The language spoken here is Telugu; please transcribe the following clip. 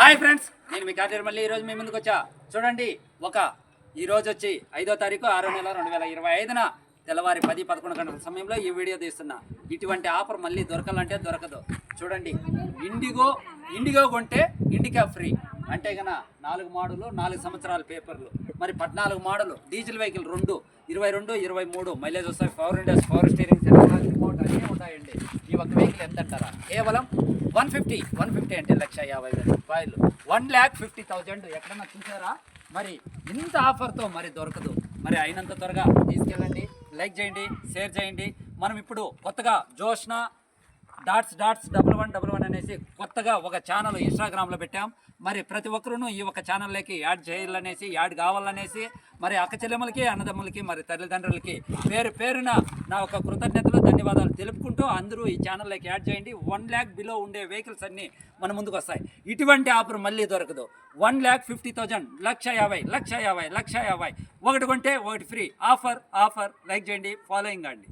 హాయ్ ఫ్రెండ్స్, నేను మీ కార్తీర్ మళ్ళీ ఈరోజు మీ ముందుకు వచ్చా. చూడండి, ఈరోజు వచ్చి 5వ తారీఖు 6వ నెల 2025న తెల్లవారి 10-11 గంటల సమయంలో ఈ వీడియో తీస్తున్నా. ఇటువంటి ఆఫర్ మళ్ళీ దొరకాలంటే దొరకదు. చూడండి, ఇండిగో కొంటే ఇండికా ఫ్రీ అంటే కన్నా 4 మోడలు 4 సంవత్సరాల పేపర్లు, మరి 14 మోడలు డీజిల్ వెహికల్ 22, 23 మైలేజ్ వస్తాయి. Power Indus, power steering, remote అన్నీ ఉంటాయండి. ఈ ఒక్క వెహికల్ ఎంత అంటారా? కేవలం 150 అంటే 1,50,000 రూపాయలు, 1,50,000. ఎక్కడన్నా చూసారా? మరి ఇంత ఆఫర్తో మరి దొరకదు. మరి అయినంత త్వరగా తీసుకెళ్ళండి, లైక్ చేయండి, షేర్ చేయండి. మనం ఇప్పుడు కొత్తగా జోష్నా డాట్స్ 1111 అనేసి కొత్తగా ఒక ఛానల్ ఇన్స్టాగ్రామ్లో పెట్టాం. మరి ప్రతి ఒక్కరూ ఈ ఒక ఛానల్లోకి యాడ్ చేయాలనేసి, యాడ్ కావాలనేసి, మరి అక్క చెల్లెమ్మలకి, అన్నదమ్ములకి, మరి తల్లిదండ్రులకి పేరున నా ఒక కృతజ్ఞతలు, ధన్యవాదాలు తెలుపుకుంటూ అందరూ ఈ ఛానల్లోకి యాడ్ చేయండి. 1 lakh బిలో ఉండే వెహికల్స్ అన్నీ మన ముందుకు వస్తాయి. ఇటువంటి ఆఫర్ మళ్ళీ దొరకదు. 1,50,000, 1,50,000, ఒకటి కొంటే ఒకటి ఫ్రీ ఆఫర్. లైక్ చేయండి, ఫాలోయింగ్ అండి.